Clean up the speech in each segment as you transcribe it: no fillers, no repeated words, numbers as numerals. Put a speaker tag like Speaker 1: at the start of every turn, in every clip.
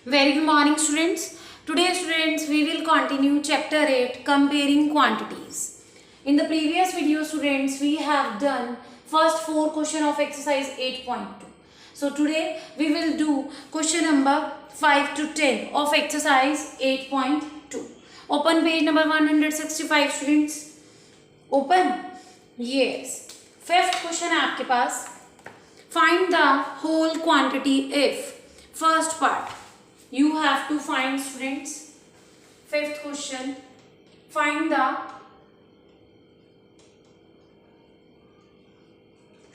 Speaker 1: Very good morning, students. Today, students, we will continue chapter 8, comparing quantities. In the previous video, students, we have done first 4 question of exercise 8.2. So today we will do question number 5 to 10 of exercise 8.2. Open page number 165, students. Open. Yes. Fifth question है आपके पास. Find the whole quantity if. First part. You have to find, students. Fifth question. Find the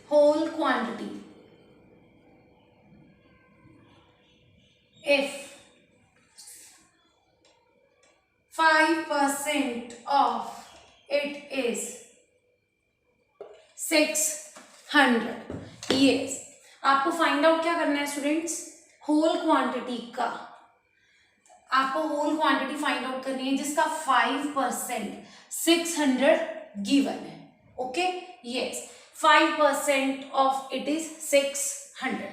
Speaker 1: whole quantity if 5% of it is 600. Yes. आपको find out क्या करना है students? Whole quantity का. आपको whole quantity find out करनी है जिसका 5% 600 given है. Okay. Yes. 5% of it is 600.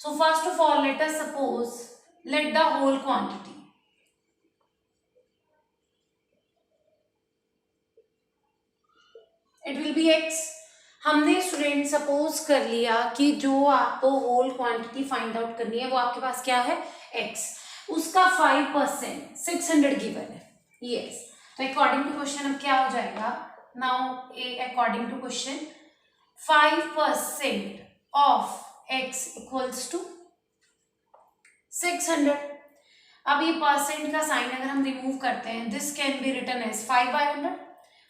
Speaker 1: So first of all, let us suppose, let the whole quantity. It will be x. हमने स्टूडेंट सपोज कर लिया कि जो आपको होल क्वांटिटी फाइंड आउट करनी है वो आपके पास क्या है? x. उसका 5% 600 गिवन है. यस. तो अकॉर्डिंग टू क्वेश्चन अब क्या हो जाएगा? Now according to question 5% of x equals to 600. अब ये परसेंट का साइन अगर हम रिमूव करते हैं, this can be written as 5/100.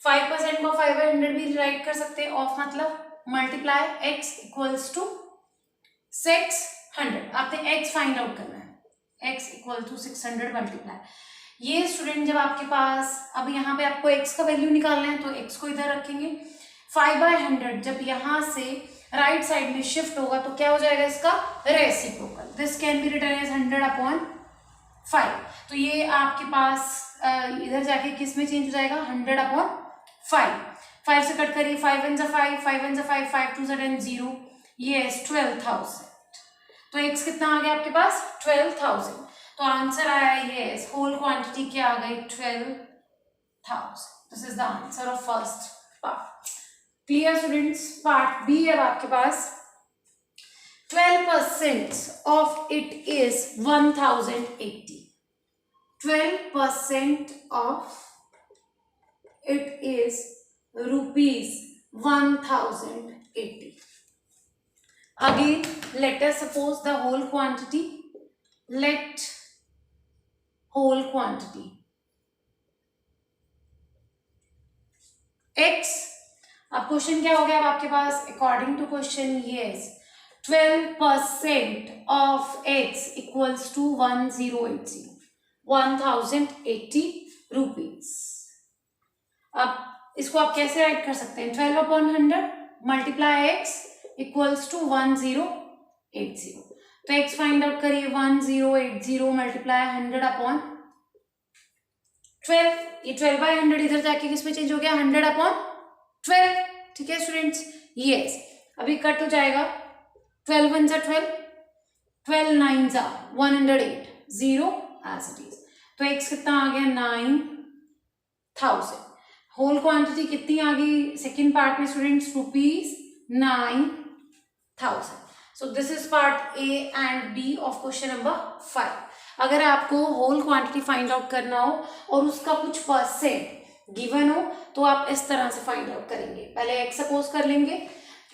Speaker 1: 5% को 5/100 भी राइट कर सकते हैं. ऑफ मतलब मल्टीप्लाई x इक्वल्स टू 600. आपने x फाइंड आउट करना है. x equal to 600 multiply. ये स्टूडेंट जब आपके पास अब यहाँ पे आपको x का वैल्यू निकालना है तो x को इधर रखेंगे. 5/100 जब यहाँ से राइट साइड में शिफ्ट होगा तो क्या हो जाएगा? इसका reciprocal. This can be written as 100/5. तो ये आपके पास इधर जाके किस में चेंज हो जाएगा? 100/5. 5 से कट करिए. 5 1 5, 5 1 5, 5 2 0. यस 12,000. तो x कितना आ गया आपके पास? 12,000. तो आंसर आया यस. होल क्वांटिटी क्या आ गई? 12,000. This is the answer of first part. Clear students? Part B है आपके पास. 12% of it is 1080. 12% of it is rupees 1080. Again, let us suppose the whole quantity. Let whole quantity x. अब question क्या हो गया अब आपके पास? According to question yes 12% of x equals to 1080. 1080 rupees. अब इसको आप कैसे राइट कर सकते हैं? 12/100 मल्टीप्लाई x इक्वल्स टू 1080. तो x फाइंड आउट करिए. 1080 मल्टीप्लाई 100/12. ये 12/100 इधर जाके किस में चेंज हो गया? 100/12. ठीक है स्टूडेंट्स? यस. अभी कट हो जाएगा. 12 1 12, 12 9 108, 0 एज इट इज. तो x कितना आ गया? 9,000. होल क्वांटिटी कितनी आ गई सेकेंड पार्ट में students? Rupees 9,000. So this is part A and B of question number 5. अगर आपको होल क्वांटिटी फाइंड आउट करना हो और उसका कुछ परसेंट गिवन हो तो आप इस तरह से फाइंड आउट करेंगे. पहले x सपोज कर लेंगे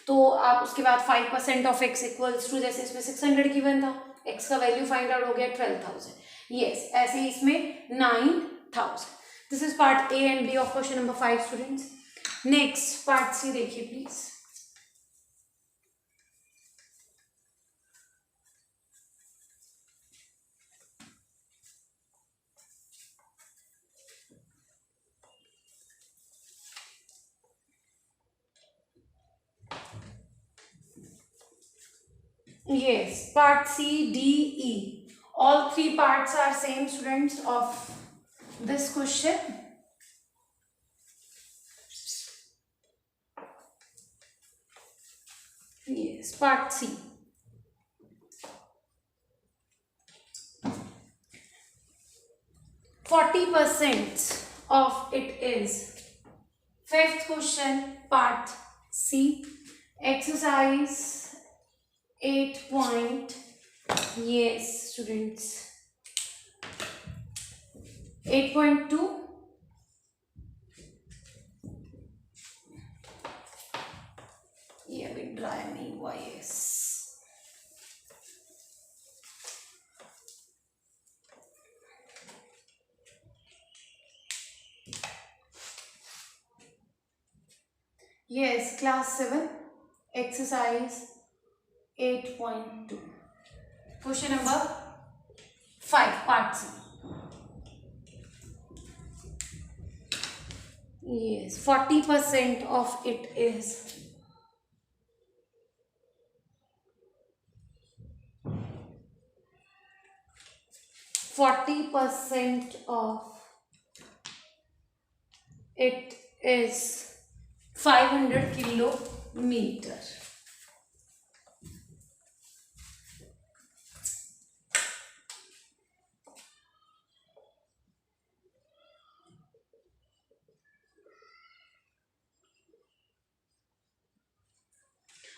Speaker 1: तो आप उसके बाद 5% ऑफ x इक्वल्स टू, जैसे इसमें 600 गिवन था, x का वैल्यू फाइंड आउट हो गया 12,000. यस. ऐसे ही इसमें 9,000. This is part A and B of question number 5 students. Next part C देखिए please. Yes, part C, D, E. All 3 parts are same students of this question. Yes, part C. 40% of it is. Fifth question, part C, exercise 8 point. Yes students, 8.2. ये भी dry नहीं हुआ. Yes, yes, class 7 exercise 8.2, question number 5, part C. Yes, 40% of it is. Forty percent of it is 500 kilometer.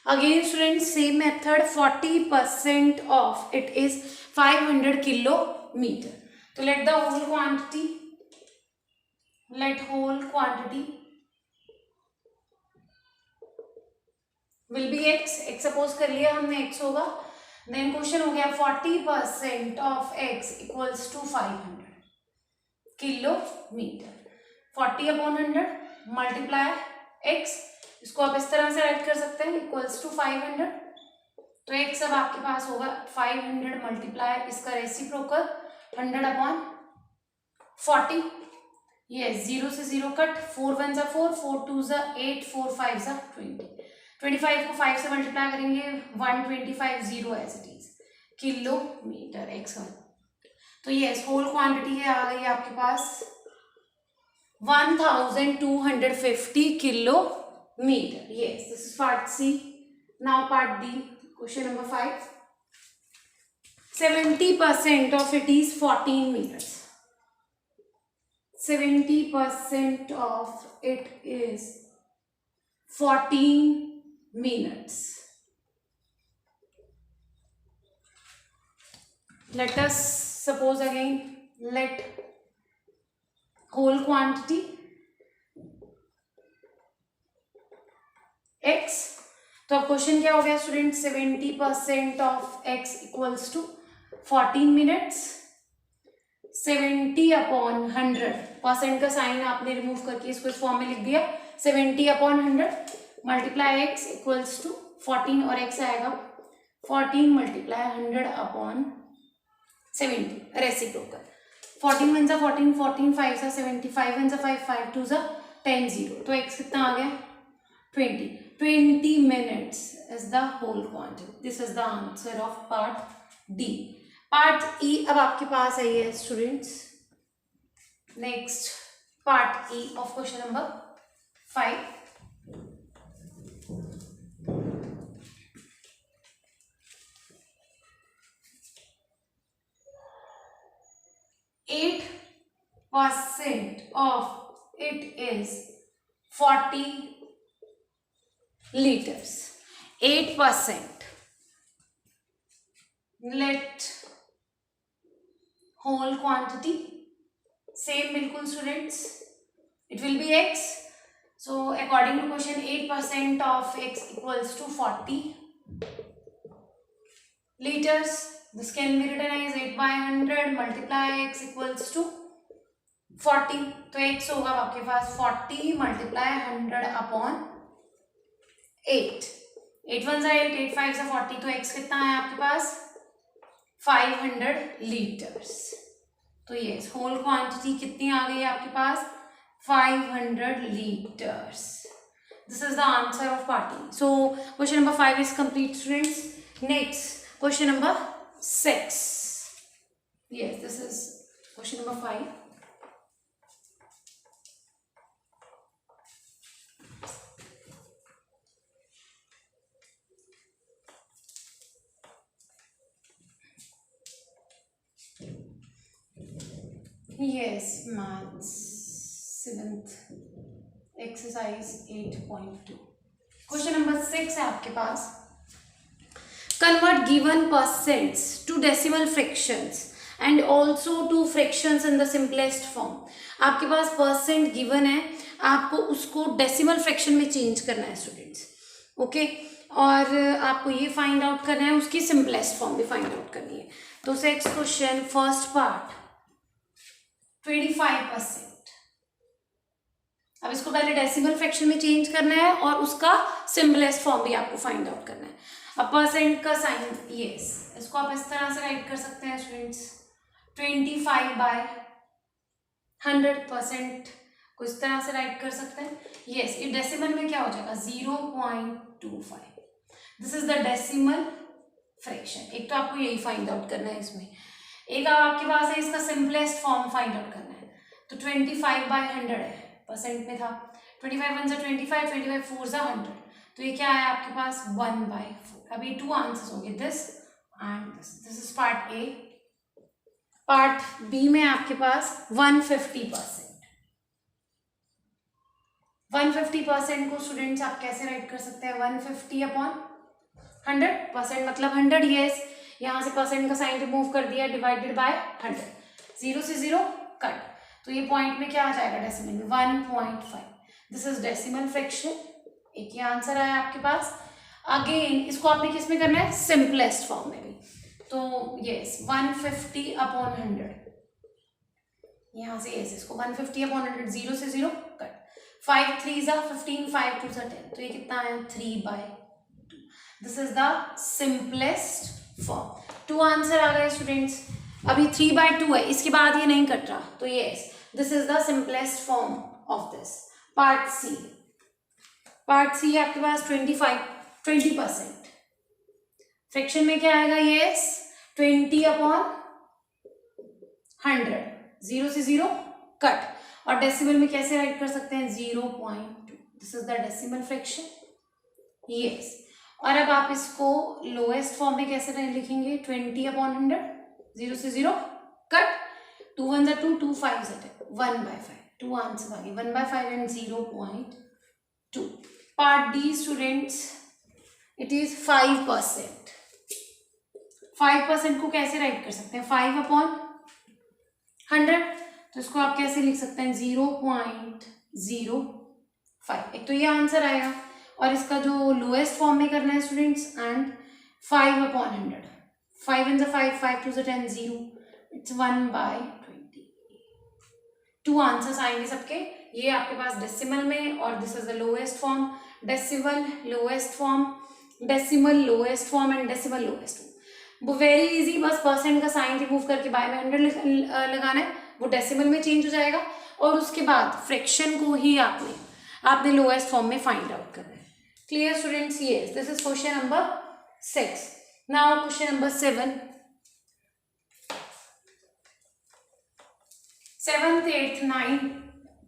Speaker 1: Again students, same method. 40% of it is 500 kilometer. So let the whole quantity, will be x. x suppose कर लिया हमने x होगा. Then question हो गया 40% of x equals to 500 kilometre. 40 upon 100 multiply x. इसको आप इस तरह से राइट कर सकते हैं, इक्वल्स टू 500. तो x अब आपके पास होगा 500 मल्टीप्लाई इसका रेसिप्रोकल 100 अपॉन 40. ये 0 से 0 कट. 4 1 जा 4, 4 2 जा 8, 4 5 जा 20. 25 को 5 से मल्टीप्लाई करेंगे 125 0 as it is kilometre x का. तो ये होल क्वांटिटी है आ गई आपके पास 1250 kilometer. Yes, this is part C. Now part D, question number 5. 70% of it is 14 minutes. 70% of it is 14 minutes. Let us suppose again, let whole quantity x. तो अब question क्या हो गया student, 70% of x equals to 14 minutes. 70 upon 100, percent का sign आपने remove करके इसको इस फॉर्म में लिख दिया. 70 upon 100 multiply x equals to 14 और x आएगा 14 मल्टीप्लाई 100 अपॉन 70 रेसिप्रोकल. 14 1 जा 14, 14 5 जा 70, 5 1 जा 5, 5 2 जा 10 0. तो x कितना आ गया 20 minutes is the whole quantity. This is the answer of part D. Part E अब आपके पास आई है students. Next part E of question number 5. Eight percent of it is 40 liters. 8%. Let whole quantity, same बिल्कुल students, it will be x. So according to question 8% of x equals to 40 liters. This can be written as 8 by 100 multiply x equals to 40. तो x होगा आपके पास 40 multiply 100 upon 8. 8 1 8, 8 5 40. तो x कितना है आपके पास 500 litres. तो ये होल क्वांटिटी कितनी आ गई आपके पास 500 liters. This is the answer of part E. So question number 5 is complete students. Next question number 6. Yes, this is question number 5. Yes, maths 7th exercise 8.2 question number 6 है आपके पास. Convert given percents to decimal fractions and also to fractions in the simplest form. आपके पास percent given है, आपको उसको decimal fraction में change करना है students. Okay, और आपको ये फाइंड आउट करना है, उसकी सिंपलेस्ट फॉर्म भी फाइंड आउट करनी है. तो 6 क्वेश्चन फर्स्ट पार्ट 25%. अब इसको पहले डेसिमल फ्रैक्शन में चेंज करना है और उसका सिंपलेस्ट फॉर्म भी आपको फाइंड आउट करना है. अब परसेंट का साइन, यस, इसको आप इस तरह से राइट कर सकते हैं स्टूडेंट्स. 25/100% को इस तरह से राइट कर सकते हैं. यस, ये डेसिमल में क्या हो जाएगा 0.25. This is the decimal fraction. एक तो आपको यही फाइंड आउट करना है इसमें. एक आपके पास है इसका सिंपलेस्ट फॉर्म फाइंड आउट करना है. तो 25/100 है, परसेंट में था. 25 1 25, 25 4 100. तो ये क्या है आपके पास 1/4. अभी 2 आंसर्स होंगे, this and this. This is part A. Part B में आपके पास 150%. 150% को स्टूडेंट्स आप कैसे राइट कर सकते हैं? 150/100%, मतलब 100. यस, यहाँ से परसेंट का साइन रिमूव कर दिया, डिवाइडेड बाय 100. 0 से 0 कट. तो ये पॉइंट में क्या आ जाएगा डेसिमल में 1.5. This is decimal fraction. एक ही आंसर आया आपके पास. अगेन इसको आपने किस में करना है? सिंपलेस्ट फॉर्म में भी. तो यस 150/100. यहाँ से यस, इसको 150/100. 0 से 0 कट. 5 3 15, 5 2 10. तो ये कितना आया 3/2. This is the simplest form. 2 answer आ गए स्टूडेंट्स. अभी 3/2 है, इसके बाद ये नहीं कट रहा. तो yes, this is the simplest form of this. Part C. Part C आपके पास 20% फ्रैक्शन में क्या आएगा? यस 20/100. 0 से 0 कट. और डेसिमल में कैसे राइट कर सकते हैं? 0.2. This is the decimal fraction. Yes, और अब आप इसको लोएस्ट फॉर्म में कैसे लिखेंगे? 20/100. 0 से 0 कट. 2 1 2, 2 5 1/5. 2 आंसर आ गए 1/5 and 0.2. Part D students, it is 5%. 5% को कैसे राइट कर सकते हैं? 5/100. तो इसको आप कैसे लिख सकते हैं? 0.05. एक तो ये आंसर आएगा, और इसका जो लोएस्ट फॉर्म में करना है स्टूडेंट्स, एंड 5/100. 5 1 5, 5 2 10, 0. इट्स 1/20. 2 आंसर्स आएंगे सबके. ये आपके पास डेसिमल में, और this is the lowest form. Decimal lowest form, decimal lowest form and decimal lowest form. वो वेरी इजी. बस परसेंट का साइन रिमूव करके बाय में 100 लगाना है, वो डेसिमल में चेंज हो जाएगा. और उसके बाद फ्रैक्शन को ही आपने लोएस्ट फॉर्म में फाइंड आउट करना है. Clear students? Yes, this is question number 6. Now question number 7. 7th 8th 9th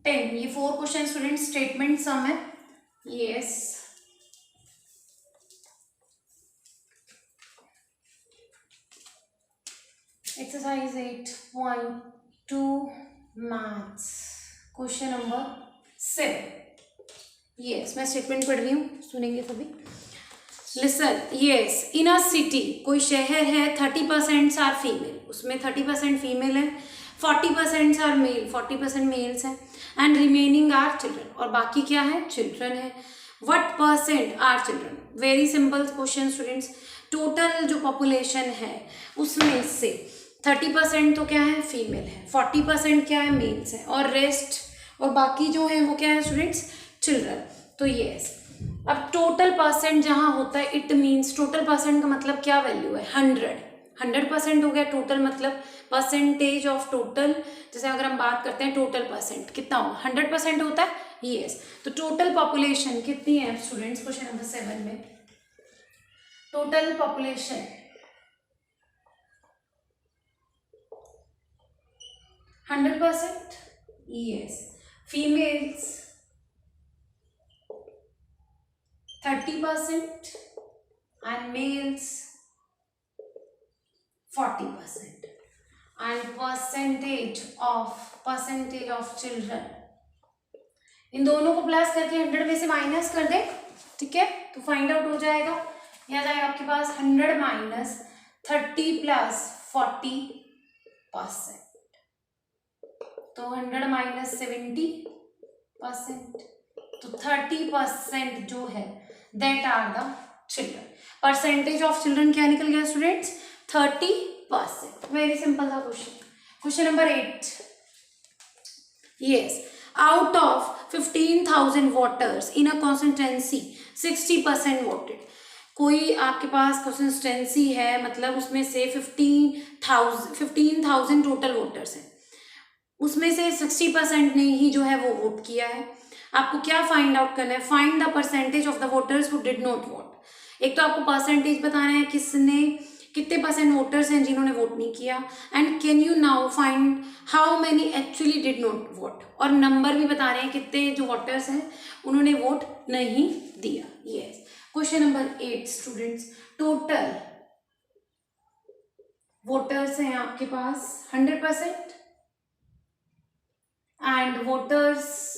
Speaker 1: 10, ये 4 क्वेश्चन स्टूडेंट स्टेटमेंट सम है. Yes, exercise 8.2 maths question number 7. Yes, मैं स्टेटमेंट पढ़ रही हूँ, सुनेंगे सभी. लिसन. यस, इन अ सिटी, कोई शहर है, 30% आर फीमेल. उसमें 30% फीमेल है, 40% आर मेल, 40% मेल्स हैं, एंड रिमेनिंग आर चिल्ड्रन. और बाकी क्या है? चिल्ड्रन है. What percent are children? Very simple question students. Total जो पॉपुलेशन है उसमें से 30% तो क्या है? फीमेल है. 40% क्या है? मेल्स है. और रेस्ट और बाकी जो है वो क्या है स्टूडेंट्स? चिल्ड्रन. तो यस, अब टोटल परसेंट जहाँ होता है, इट मीन्स टोटल परसेंट का मतलब क्या वैल्यू है? 100% हो गया टोटल, मतलब परसेंटेज ऑफ टोटल. जैसे अगर हम बात करते हैं टोटल परसेंट कितना हो, 100% होता है. यस, तो टोटल पॉपुलेशन कितनी है स्टूडेंट्स? क्वेश्चन नंबर 7 में total population 100%. Yes, females 30% and males 40%. And percentage of children, इन दोनों को प्लस करके 100 में से माइनस कर दे, ठीक है, तो फाइंड आउट हो जाएगा। यह जाएगा आपके पास 100 माइनस 30 प्लस 40%, तो 100 माइनस 70%, तो 30% जो है that are the children. Percentage of children क्या निकल गया स्टूडेंट्स? 30%। वेरी सिंपल था question. Question number 8, yes, out of 15,000 voters in a constituency 60% voted। कोई आपके पास constituency है, मतलब उसमें से 15,000 टोटल वोटर्स हैं, उसमें से 60% ने ही जो है वो वोट किया है। आपको क्या फाइंड आउट करना है? Find the percentage of the voters who did not vote. एक तो आपको परसेंटेज बताना है किसने, कितने परसेंट वोटर्स हैं जिन्होंने वोट नहीं किया, and can you now find how many actually did not vote, और नंबर भी बता रहे हैं कितने जो वोटर्स हैं उन्होंने वोट नहीं दिया। Yes, question number 8 students, total voters हैं आपके पास 100% एंड वोटर्स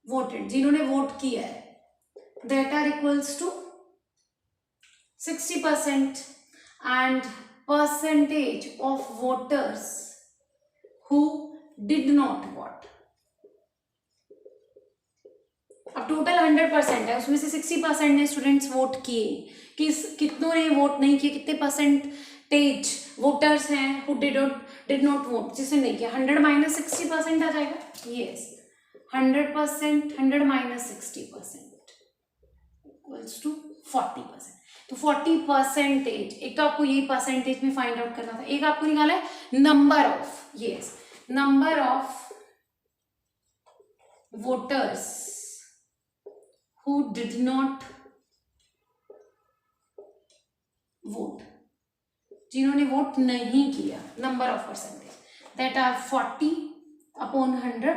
Speaker 1: वोटेड, जिन्होंने वोट किया है, that are equals to 60% and percentage of voters who did not vote। अब टोटल 100% है, उसमें से 60% ने स्टूडेंट्स वोट किए, कितनों ने वोट नहीं किए, कितने परसेंटेज वोटर्स हैं हु डिड नॉट वोट, जिसने नहीं किया। 100 माइनस 60% आ जाएगा। Yes, 100%, 100 minus 60% equals to 40%। तो 40%, एक तो आपको यही परसेंटेज में फाइंड आउट करना था, एक आपको निकाला है number of, yes, number of voters who did not vote, जिन्होंने वोट नहीं किया, number of percentage, that are 40/100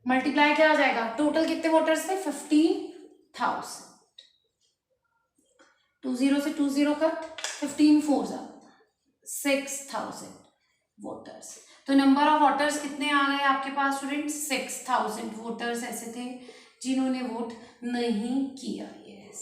Speaker 1: multiply क्या आ जाएगा, टोटल कितने वोटर्स थे? 15,000, 20 से 20 कट, 15 4 6,000 वोटर्स। तो नंबर ऑफ वोटर्स कितने आ गए आपके पास स्टूडेंट्स? 6,000 वोटर्स ऐसे थे जिन्होंने वोट नहीं किया। Yes,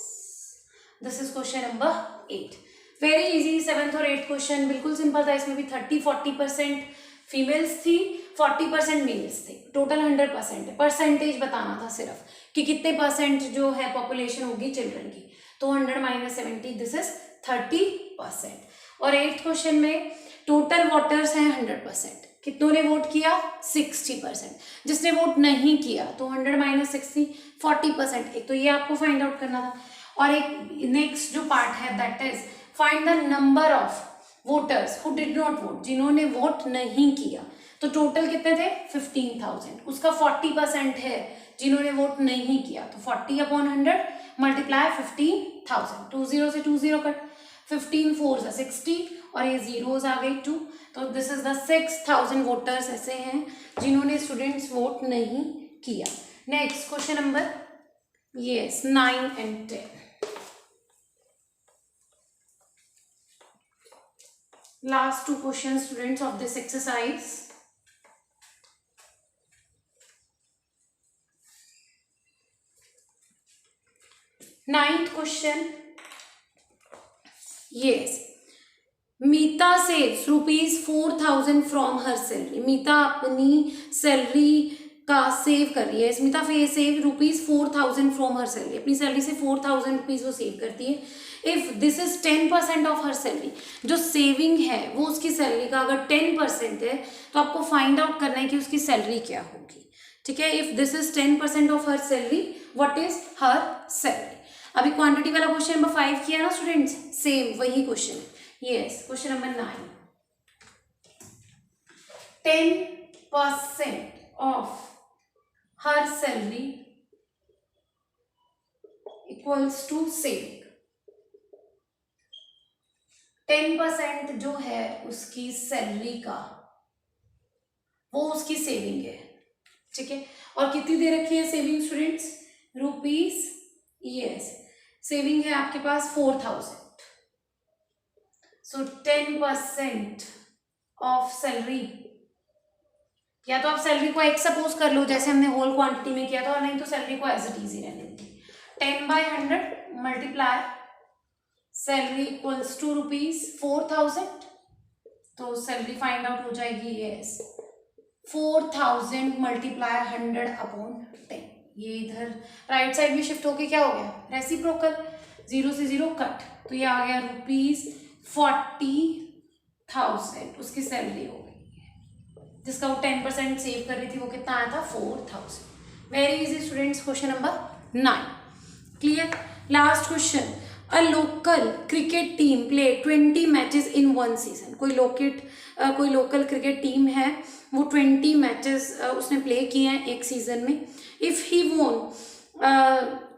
Speaker 1: this is question number 8। Very easy, 7th और 8th क्वेश्चन बिल्कुल सिंपल था। इसमें भी 30-40% फीमेल्स थी, 40% मेल्स थे, टोटल 100% है। परसेंटेज बताना था सिर्फ कि कितने परसेंट जो है पॉपुलेशन होगी चिल्ड्रन की, तो 100 माइनस 70, दिस इज 30%। और 8th क्वेश्चन में टोटल वोटर्स हैं 100%, कितनों ने वोट किया? 60%। जिसने वोट नहीं किया तो 100 माइनस 60, 40%। एक तो ये आपको फाइंड आउट करना था, और एक नेक्स्ट जो पार्ट है that is find the number of voters who did not vote, जिन्होंने वोट नहीं किया। तो टोटल कितने थे? 15,000, उसका 40% है जिन्होंने वोट नहीं किया, तो 40/100 मल्टीप्लाई 15,000, 20 से 20 कट, 15 4 60, और ये जीरोस आ गई 2, तो दिस इज द 6,000 वोटर्स ऐसे हैं जिन्होंने स्टूडेंट्स वोट नहीं किया। Next question number, yes, 9 and 10। Last 2 questions students of this exercise। 9th question, yes, Meeta saves ₹4,000 from her salary. Meeta अपनी सैलरी का सेव कर रही है, Smita save ₹4,000 from her salary, अपनी सैलरी से 4,000 रुपीज वो सेव करती है। If this is 10% of her salary, जो सेविंग है वो उसकी सैलरी का अगर 10% है तो आपको फाइंड आउट करना है कि उसकी सैलरी क्या होगी। ठीक है, if this is 10% of her salary, what is her salary. अभी क्वांटिटी वाला क्वेश्चन नंबर 5 किया ना स्टूडेंट्स, सेम वही क्वेश्चन है। Yes, question number 9, 10% of her salary equals to saving. 10% जो है उसकी सैलरी का, वो उसकी सेविंग है। ठीक है, और कितनी दे रखी है saving students? Rupees, yes, saving है आपके पास 4,000। सो 10% ऑफ सैलरी या तो आप सैलरी को x सपोज कर लो जैसे हमने होल क्वांटिटी में किया था, और नहीं तो सैलरी को एज इट इज ही रहने देंगे। 10/100 मल्टीप्लाई सैलरी इक्वल्स टू ₹4,000, तो सैलरी फाइंड आउट हो जाएगी यस 4,000 मल्टीप्लाई 100/10। ये इधर राइट साइड में शिफ्ट होके क्या हो गया, रेसिप्रोकल, 0 से 0 कट, तो ये आ गया ₹40,000 उसकी सैलरी हो गई है, जिसका वो 10% सेव कर रही थी, वो कितना आया था 4,000। Very easy students, question number 9 clear. Last question, a local cricket team play 20 matches in 1 season. कोई लोकल क्रिकेट टीम है, वो 20 मैचेस उसने प्ले किए हैं एक सीजन में। इफ ही वोन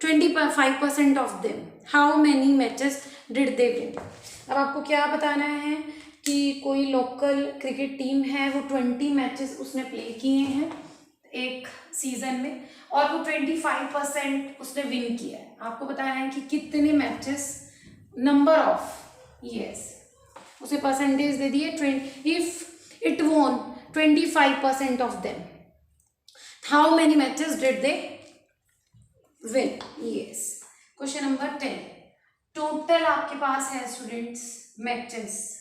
Speaker 1: 25% of them, how many matches did they win. अब आपको क्या बताना है कि कोई लोकल क्रिकेट टीम है, वो 20 मैचेस उसने प्ले किए हैं एक सीजन में, और वो 25% उसने विन किया है। आपको बताना है कि कितने मैचेस, नंबर ऑफ, यस उसे परसेंटेज दे दिए, if it won 25% of them, how many matches did they win, yes. Question number 10, total आपके पास है students matches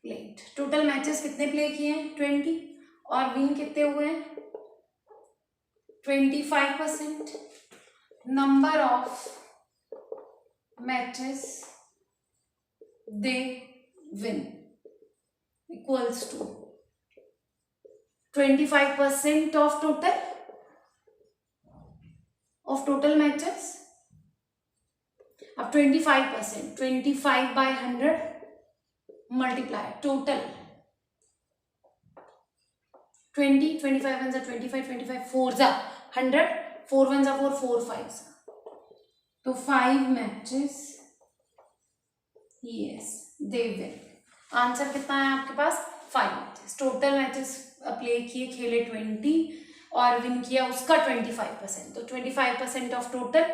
Speaker 1: played, total matches कितने प्ले किए हैं 20, और विन कितने हुए हैं 25%, number of matches they win equals to 25% of total matches. अब 25%, 25/100 मल्टीप्लाई टोटल 20, 25 1 25, 25 4 100, 4 1 4, 4 5, तो 5 matches, yes they win. Answer कितना है आपके पास 5 मैचेस। टोटल मैचेस प्ले किए, खेले 20 और विन किया उसका 25%, तो 25% of total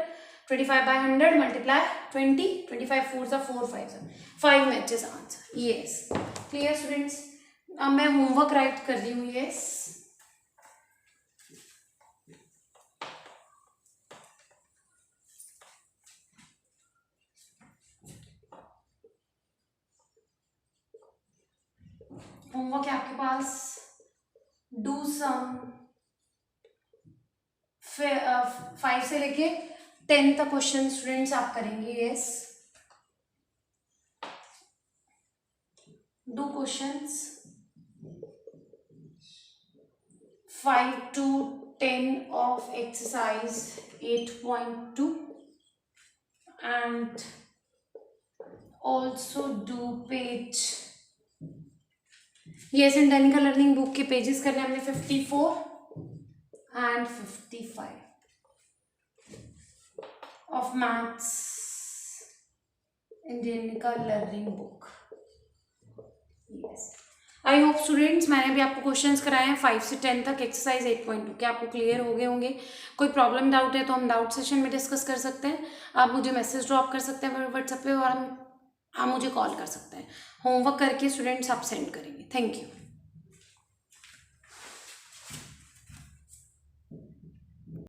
Speaker 1: 25/100 multiply 20, 25 4 4 5 5 matches answer, yes clear students. अब मैं होमवर्क राइट कर रही हूँ, यस होमवर्क है आपके पास, डू सम 5 से लेके 10 तक क्वेश्चन स्टूडेंट्स आप करेंगे, yes do questions 5 to 10 of exercise 8.2 and also do page, yes in Danika Learning book के पेजेस करने हमने 54 and 55 of maths in Danika Learning book, yes I hope students मैंने भी आपको क्वेश्चंस कराए हैं 5 से 10 तक एक्सरसाइज 8.2 के, आपको क्लियर हो गए होंगे। कोई प्रॉब्लम डाउट है तो हम डाउट सेशन में डिस्कस कर सकते हैं, आप मुझे मैसेज ड्रॉप कर सकते हैं व्हाट्सएप पे, और आप मुझे कॉल कर सकते हैं। होमवर्क करके स्टूडेंट्स आप सेंड करेंगे। Thank you.